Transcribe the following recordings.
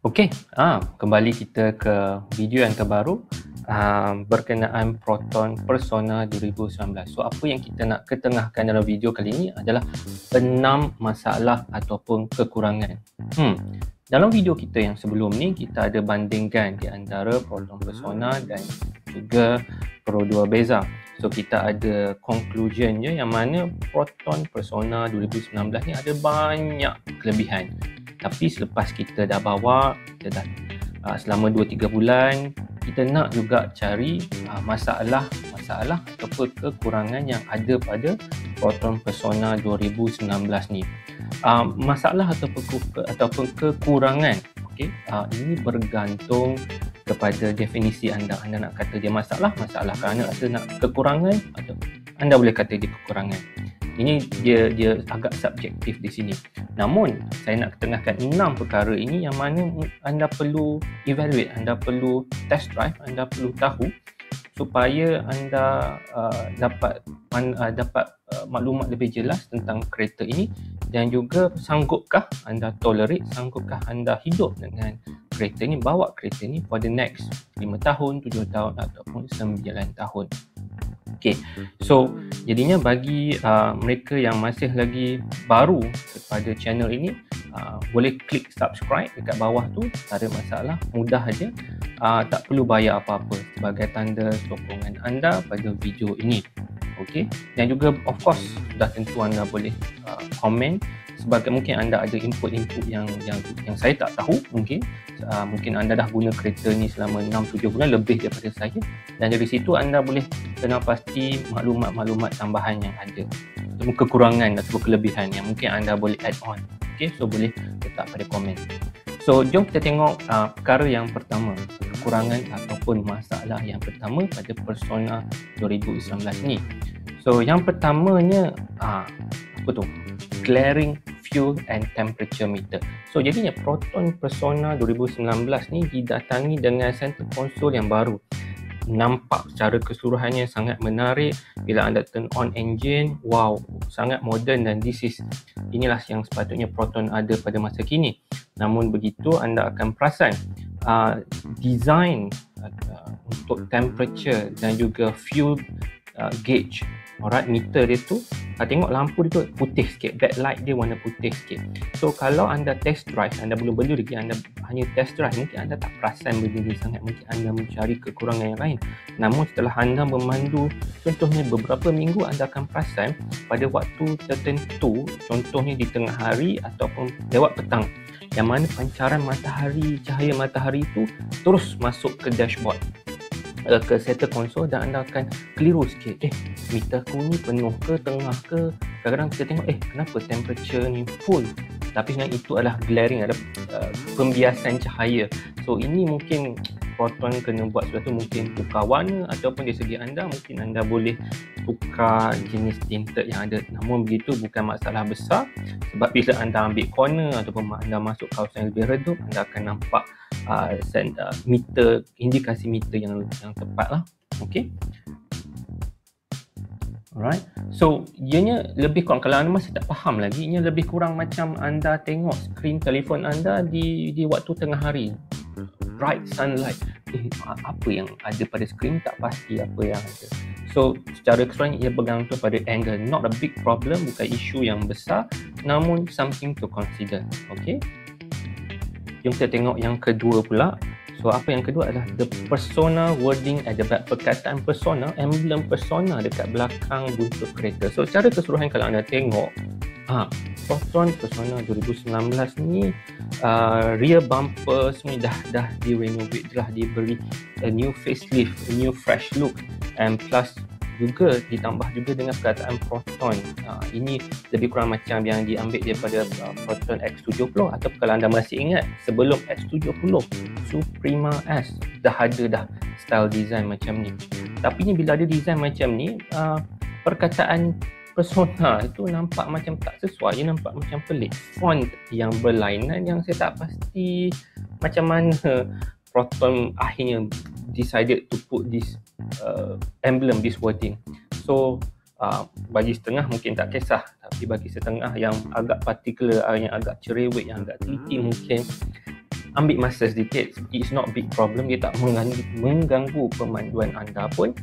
Okey, kembali kita ke video yang terbaru berkenaan Proton Persona 2019. So, apa yang kita nak ketengahkan dalam video kali ini adalah 6 masalah ataupun kekurangan. Dalam video kita yang sebelum ni, kita ada bandingkan di antara Proton Persona dan juga Pro 2 Beza. So, kita ada conclusionnya yang mana Proton Persona 2019 ni ada banyak kelebihan. Tapi selepas kita dah bawa, kita dah selama 2-3 bulan, kita nak juga cari masalah ataupun kekurangan yang ada pada Proton Persona 2019 ni. Masalah ataupun kekurangan, ini bergantung kepada definisi anda. Anda nak kata dia masalah. Kalau anda rasa nak kekurangan, atau anda boleh kata dia kekurangan. Ini dia agak subjektif di sini. Namun, saya nak ketengahkan 6 perkara ini yang mana anda perlu evaluate, anda perlu test drive, anda perlu tahu supaya anda dapat maklumat lebih jelas tentang kereta ini, dan juga sanggupkah anda tolerate, sanggupkah anda hidup dengan kereta ini, bawa kereta ini for the next 5 tahun, 7 tahun ataupun 9 tahun. Okay, so jadinya bagi mereka yang masih lagi baru kepada channel ini, boleh klik subscribe dekat bawah tu, tak ada masalah, mudah aja. Tak perlu bayar apa-apa sebagai tanda sokongan anda pada video ini. Okay, dan juga of course sudah tentu anda boleh komen sebagai mungkin anda ada input-input yang saya tak tahu. Mungkin anda dah guna kereta ni selama 6-7 bulan lebih daripada saya, dan dari situ anda boleh kenal pasti maklumat-maklumat tambahan yang ada, kekurangan atau kelebihan yang mungkin anda boleh add on. Okay, so boleh letak pada komen. So jom kita tengok perkara yang pertama, kekurangan ataupun masalah yang pertama pada Persona 2019 ni. So yang pertamanya apa tu? Glaring fuel and temperature meter. So jadinya Proton Persona 2019 ni didatangi dengan center console yang baru. Nampak secara keseluruhannya sangat menarik. Bila anda turn on engine, wow, sangat moden, dan inilah yang sepatutnya Proton ada pada masa kini. Namun begitu, anda akan perasan design untuk temperature dan juga fuel gauge, meter dia tu, tengok lampu dia tu putih sikit, backlight dia warna putih sikit. So kalau anda test drive, anda belum beli lagi, anda hanya test drive, mungkin anda tak perasan benda ni sangat, mungkin anda mencari kekurangan yang lain. Namun setelah anda memandu contohnya beberapa minggu, anda akan perasan pada waktu tertentu, contohnya di tengah hari ataupun lewat petang, yang mana pancaran matahari, cahaya matahari itu terus masuk ke dashboard, ke center console, dan anda akan keliru sikit, meter aku ni penuh ke, tengah ke. Kadang-kadang kita tengok, kenapa temperature ni full, tapi sebenarnya itu adalah glaring, ada pembiasan cahaya. So ini mungkin Proton kena buat sesuatu, mungkin tukar warna, ataupun dari segi anda mungkin anda boleh tukar jenis tinted yang ada. Namun begitu bukan masalah besar, sebab bila anda ambil corner ataupun anda masuk kawasan yang lebih redup, anda akan nampak meter, indikasi meter yang tepat lah. Okay, alright. So ianya lebih kurang, kalau anda masih tak faham lagi, ianya lebih kurang macam anda tengok skrin telefon anda di waktu tengah hari, bright sunlight. Apa yang ada pada skrin tak pasti apa yang ada. So secara keseluruhan ia bergantung pada angle. Not a big problem, bukan isu yang besar, namun something to consider. Okay, jom kita tengok yang kedua pula. So apa yang kedua adalah the Persona wording at the back. Perkataan Persona, emblem Persona dekat belakang buntut kereta. So secara keseluruhan kalau anda tengok, Proton Persona 2019 ni rear bumper semua dah di-renovate, dah diberi a new facelift, a new fresh look, and plus juga ditambah juga dengan perkataan Proton. Ini lebih kurang macam yang diambil daripada Proton X70, atau kalau anda masih ingat sebelum X70 Suprema S dah ada style design macam ni. Tapi ni bila ada design macam ni, perkataan Persona itu nampak macam tak sesuai, dia nampak macam pelik. Font yang berlainan yang saya tak pasti macam mana Proton akhirnya decided to put this emblem, this wording. So bagi setengah mungkin tak kisah, tapi bagi setengah yang agak particular, yang agak cerewet, yang agak teliti, mungkin ambil masa sedikit. It's not big problem, dia tak mengganggu pemanduan anda pun.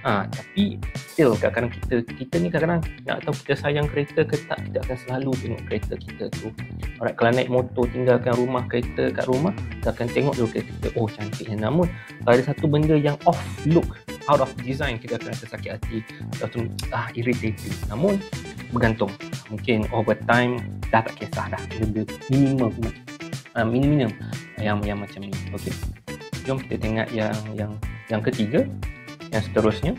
Tapi still kadang-kadang kita ni kadang-kadang nak tahu kita sayang kereta ke tak, kita akan selalu tengok kereta kita tu. Alright, kalau naik motor tinggalkan kereta kat rumah, kita akan tengok dulu kereta kita, oh cantiknya. Namun kalau ada satu benda yang off look, out of design, kita akan rasa sakit hati atau irritating. Namun bergantung, mungkin over time dah tak kisah dah, benda minimum yang macam ni. Okey, jom kita tengok yang ketiga, yang seterusnya,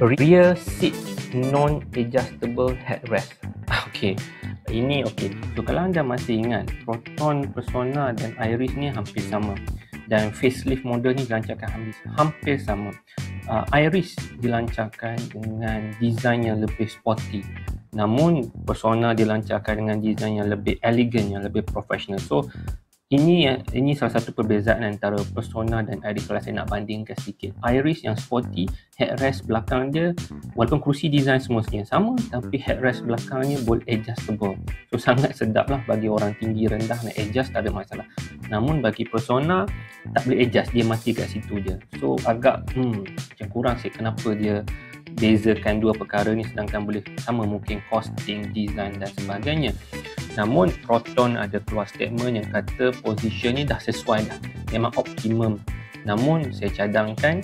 rear seat non-adjustable headrest. Okey, ini okey. So kalau anda masih ingat, Proton, Persona dan Iris ni hampir sama, dan facelift model ni dilancarkan hampir sama. Iris dilancarkan dengan design yang lebih sporty, namun Persona dilancarkan dengan design yang lebih elegan, yang lebih professional. So ini salah satu perbezaan antara Persona dan Iris kalau saya nak bandingkan sedikit. Iris yang sporty, headrest belakang dia, walaupun kerusi design semua yang sama, tapi headrest belakangnya boleh adjustable. So sangat sedap lah bagi orang tinggi rendah nak adjust, tak ada masalah. Namun bagi Persona tak boleh adjust, dia mati kat situ je. So agak macam kurang sikit kenapa dia bezakan dua perkara ni sedangkan boleh sama, mungkin costing, design dan sebagainya. Namun Proton ada keluar statement yang kata position ni dah sesuai dah, memang optimum. Namun saya cadangkan,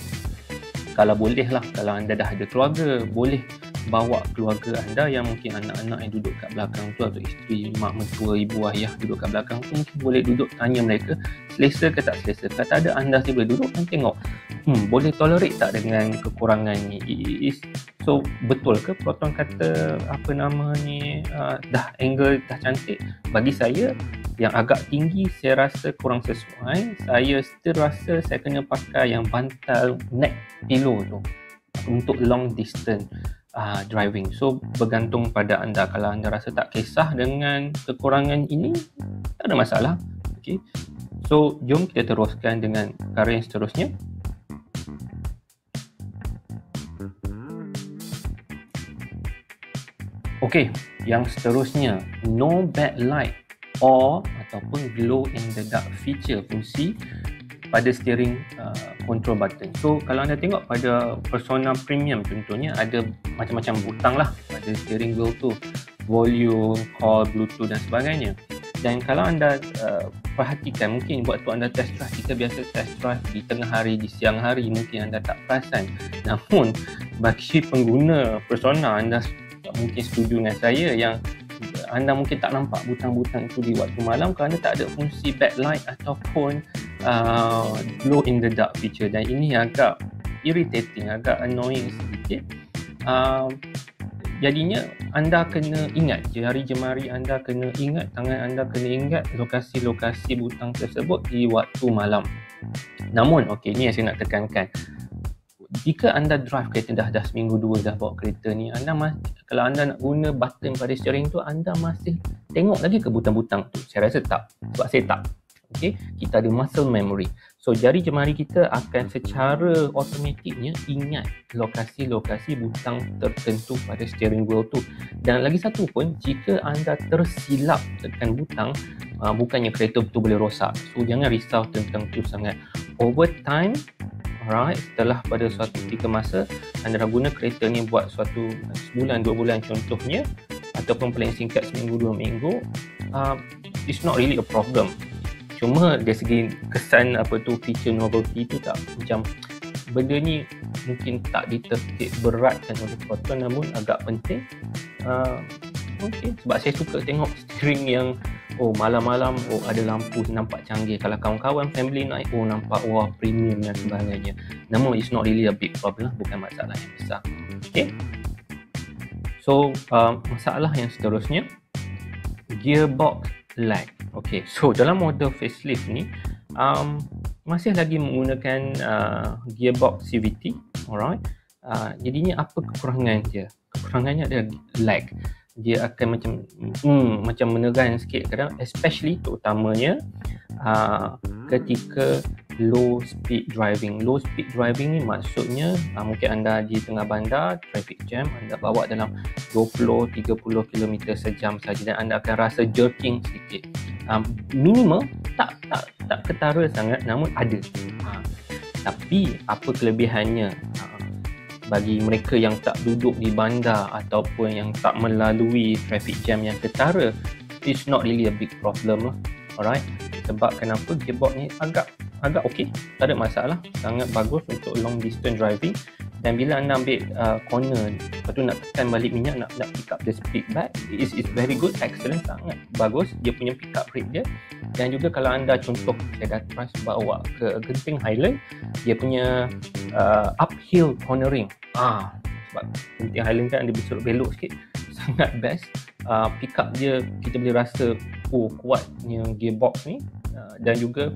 kalau boleh lah, kalau anda dah ada keluarga, boleh bawa keluarga anda yang mungkin anak-anak yang duduk kat belakang tu, atau isteri, mak mentua, ibu ayah duduk kat belakang tu, mungkin boleh duduk tanya mereka selesa ke tak selesa. Kalau tak ada, anda sendiri boleh duduk dan tengok boleh tolerate tak dengan kekurangan ni. So betul ke Proton kata dah angle dah cantik? Bagi saya yang agak tinggi saya rasa kurang sesuai. Saya still rasa saya kena pakai yang bantal neck pillow tu untuk long distance driving. So bergantung pada anda. Kalau anda rasa tak kisah dengan kekurangan ini, tak ada masalah. Okay. So jom kita teruskan dengan perkara yang seterusnya. Okey, yang seterusnya, no backlight ataupun glow in the dark feature fungsi pada steering control button. So kalau anda tengok pada Persona Premium contohnya, ada macam-macam butang lah pada steering wheel tu, volume, call, bluetooth dan sebagainya. Dan kalau anda perhatikan, mungkin waktu anda test drive, kita biasa test drive di tengah hari, di siang hari, mungkin anda tak perasan. Namun bagi pengguna Persona, anda mungkin setuju dengan saya yang anda mungkin tak nampak butang-butang itu di waktu malam kalau anda tak ada fungsi backlight ataupun glow in the dark feature. Dan ini agak irritating, agak annoying sedikit. Jadinya anda kena ingat, jari jemari anda kena ingat, tangan anda kena ingat lokasi-lokasi butang tersebut di waktu malam. Namun ini yang saya nak tekankan, jika anda drive kereta dah seminggu dua dah bawa kereta ni, kalau anda nak guna button pada steering tu, anda masih tengok lagi ke butang-butang tu? Saya rasa tak, sebab saya tak. Okay? Kita ada muscle memory. So jari jemari kita akan secara automatiknya ingat lokasi-lokasi butang tertentu pada steering wheel tu. Dan lagi satu pun, jika anda tersilap tekan butang, bukannya kereta tu boleh rosak. So jangan risau tentang tu sangat. Over time, alright, setelah pada suatu ketika masa anda dah guna kereta ni buat suatu sebulan, 2 bulan contohnya, ataupun paling singkat seminggu, 2 minggu, it's not really a problem. Cuma dari segi kesan feature novelty tu tak, macam benda ni mungkin tak ditertib beratkan oleh Proton, namun agak penting. Sebab saya suka tengok steering yang malam-malam ada lampu nampak canggih. Kalau kawan-kawan family naik, nampak premium dan sebagainya. Namun it's not really a big problem, bukan masalah yang besar. Okay. So masalah yang seterusnya, gearbox lag. Okay, so dalam model facelift ni masih lagi menggunakan gearbox CVT. Alright. Jadinya apa kekurangan dia? Kekurangannya ada lag. Dia akan macam menekan sikit kadang, especially terutamanya ketika low speed driving. Low speed driving ni maksudnya mungkin anda di tengah bandar, traffic jam, anda bawa dalam 20-30 km sejam saja dan anda akan rasa jerking sedikit. minimal, tak ketara sangat, namun ada. Tapi apa kelebihannya bagi mereka yang tak duduk di bandar ataupun yang tak melalui traffic jam yang ketara? It's not really a big problem lah. Alright, sebab kenapa? Gearbox ni agak okey, tak ada masalah, sangat bagus untuk long distance driving. Dan bila anda ambil corner, lepas tu nak tekan balik minyak, nak pick up the speed back, it's very good, excellent, sangat bagus dia punya pick up rate dia. Dan juga kalau anda contoh, saya dah trust bawa ke Genting Highland, dia punya uphill cornering, sebab Genting Highland kan ada berselok-belok sikit, sangat best. Pick up dia, kita boleh rasa kuatnya gearbox ni. Dan juga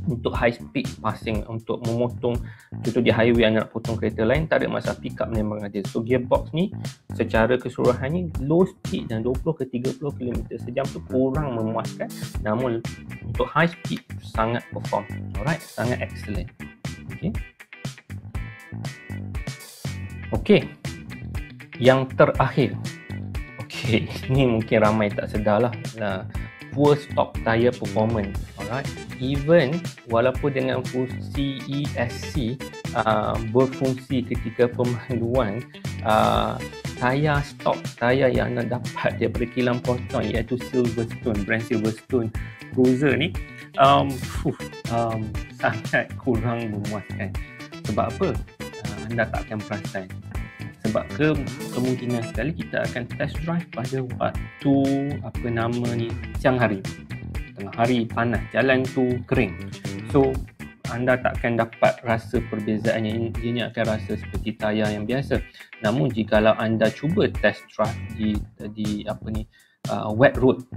untuk high speed passing, untuk memotong, contoh di highway anda nak potong kereta lain, tak ada masalah, pick up memang ada. So gearbox ni secara keseluruhannya low speed dan 20 ke 30 km sejam tu kurang memuaskan, namun untuk high speed sangat perform. Alright, sangat excellent. Okay, yang terakhir, ni mungkin ramai tak sedar lah, poor stock tire performance. Alright, even walaupun dengan fungsi ESC berfungsi ketika pemanduan, tayar stok, tayar yang anda dapat daripada Kilang Proton, iaitu Silverstone, brand Silverstone Cruiser ni sangat kurang memuaskan. Sebab apa? Anda tak akan perasan. Sebab kemungkinan sekali kita akan test drive pada waktu siang hari, tengah hari panas, jalan tu kering. So anda tak akan dapat rasa perbezaannya. Ini akan rasa seperti tayar yang biasa. Namun jikalau anda cuba test drive di wet road,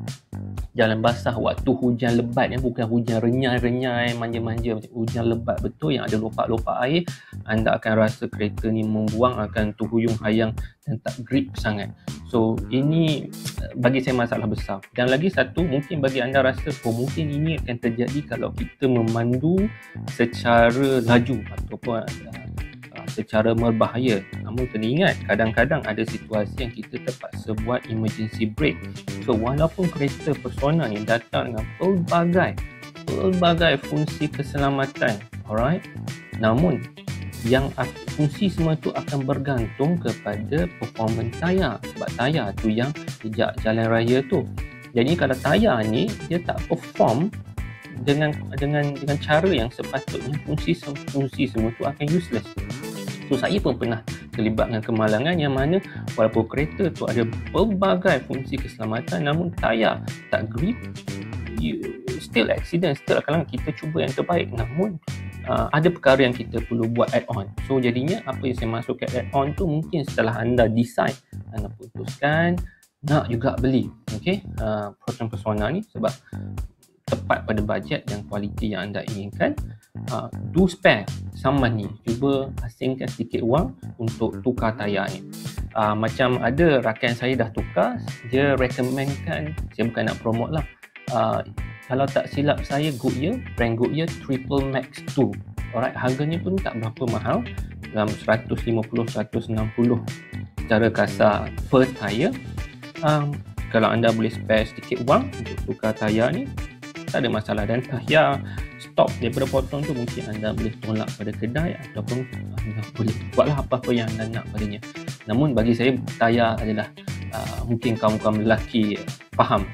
jalan basah waktu hujan lebat, bukan hujan renyai-renyai manja-manja, macam hujan lebat betul yang ada lopak-lopak air, anda akan rasa kereta ni membuang, akan terhuyung hayang dan tak grip sangat. So ini bagi saya masalah besar. Dan lagi satu, mungkin bagi anda rasa mungkin ini akan terjadi kalau kita memandu secara laju ataupun secara berbahaya. Namun kena ingat, kadang-kadang ada situasi yang kita terpaksa buat emergency brake. So walaupun kereta Persona ni datang dengan pelbagai fungsi keselamatan, alright, namun yang fungsi semua tu akan bergantung kepada performance tayar. Sebab tayar tu yang jejak jalan raya tu. Jadi kalau tayar ni dia tak perform dengan cara yang sepatutnya, fungsi semua tu akan useless. So saya pun pernah terlibat dengan kemalangan yang mana walaupun kereta tu ada pelbagai fungsi keselamatan, namun tayar tak grip, still accident, still kalau kita cuba yang terbaik, namun ada perkara yang kita perlu buat add-on. So jadinya apa yang saya masuk ke add-on tu mungkin setelah anda decide, anda putuskan nak juga beli Proton Persona ni sebab tepat pada bajet dan kualiti yang anda inginkan. Do spare some money, cuba asingkan sedikit wang untuk tukar tayar ni. Macam ada rakan saya dah tukar, dia recommendkan, saya bukan nak promote lah, kalau tak silap saya Goodyear, brand Goodyear Triple Max 2. Alright, harganya pun tak berapa mahal, dalam 150-160 secara kasar per tayar. Kalau anda boleh spare sedikit wang untuk tukar tayar ni, tak ada masalah. Dan tayar stok daripada Proton tu mungkin anda boleh tolak pada kedai ataupun anda boleh buatlah apa-apa yang anda nak padanya. Namun bagi saya tayar adalah mungkin kaum-kaum lelaki faham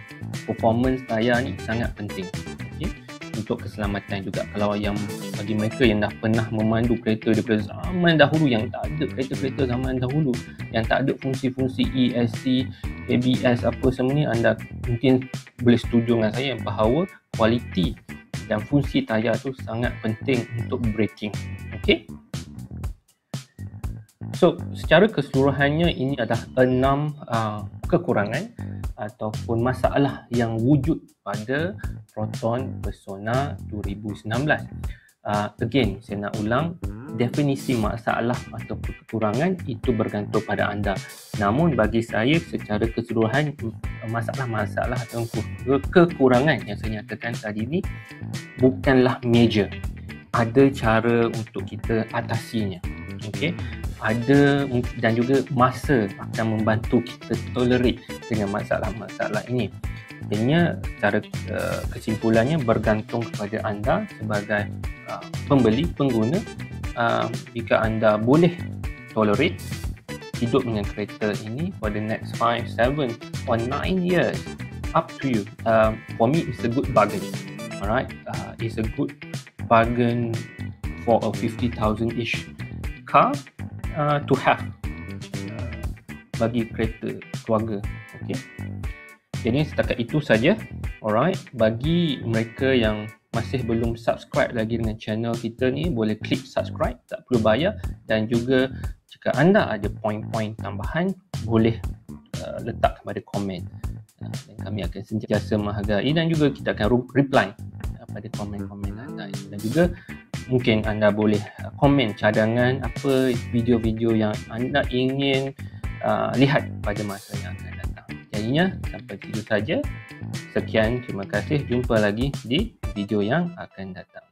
performance tayar ni sangat penting untuk keselamatan juga. Kalau yang bagi mereka yang dah pernah memandu kereta daripada zaman dahulu, yang tak ada kereta-kereta zaman dahulu yang tak ada fungsi-fungsi ESC, ABS apa semua ni, anda mungkin boleh setuju dengan saya bahawa kualiti dan fungsi tayar tu sangat penting untuk braking. So secara keseluruhannya ini adalah 6 kekurangan ataupun masalah yang wujud pada Proton Persona 2019. Again, saya nak ulang, definisi masalah atau kekurangan itu bergantung pada anda. Namun bagi saya secara keseluruhan, masalah-masalah atau kekurangan yang saya nyatakan tadi ni bukanlah major. Ada cara untuk kita atasinya. Ada dan juga masa akan membantu kita tolerate dengan masalah-masalah ini. Jadinya secara kesimpulannya bergantung kepada anda sebagai pembeli, pengguna. Jika anda boleh tolerate hidup dengan kereta ini for the next 5, 7 or 9 years, up to you. For me, it's a good bargain. Alright, it's a good bargain for a 50,000-ish car to have bagi kereta keluarga. Okay. Jadi setakat itu saja. Alright, bagi mereka yang masih belum subscribe lagi dengan channel kita ni, boleh klik subscribe, tak perlu bayar. Dan juga jika anda ada poin-poin tambahan, boleh letak pada komen, dan kami akan sentiasa menghargai dan juga kita akan reply pada komen-komen anda. Dan juga mungkin anda boleh komen cadangan apa video-video yang anda ingin lihat pada masa yang akan datang. Jadinya sampai situ saja. Sekian, terima kasih. Jumpa lagi di video yang akan datang.